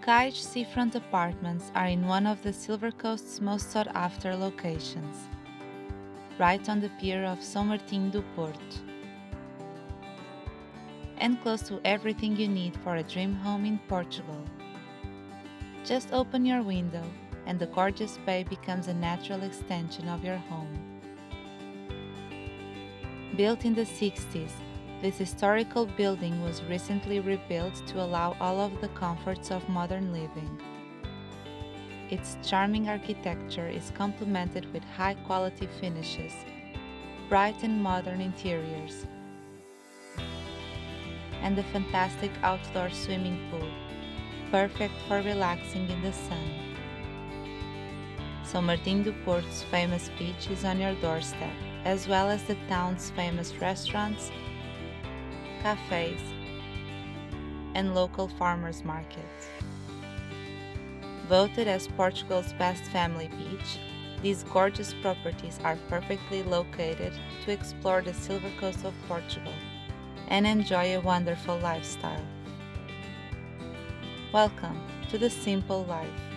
Cage seafront apartments are in one of the Silver Coast's most sought-after locations, right on the pier of Sao Martinho do Porto, and close to everything you need for a dream home in Portugal. Just open your window and the gorgeous bay becomes a natural extension of your home. Built in the 60s, this historical building was recently rebuilt to allow all of the comforts of modern living. Its charming architecture is complemented with high-quality finishes, bright and modern interiors, and a fantastic outdoor swimming pool, perfect for relaxing in the sun. São Martinho do Porto's famous beach is on your doorstep, as well as the town's famous restaurants, cafes, and local farmers markets. Voted as Portugal's best family beach, these gorgeous properties are perfectly located to explore the Silver Coast of Portugal and enjoy a wonderful lifestyle. Welcome to the simple life.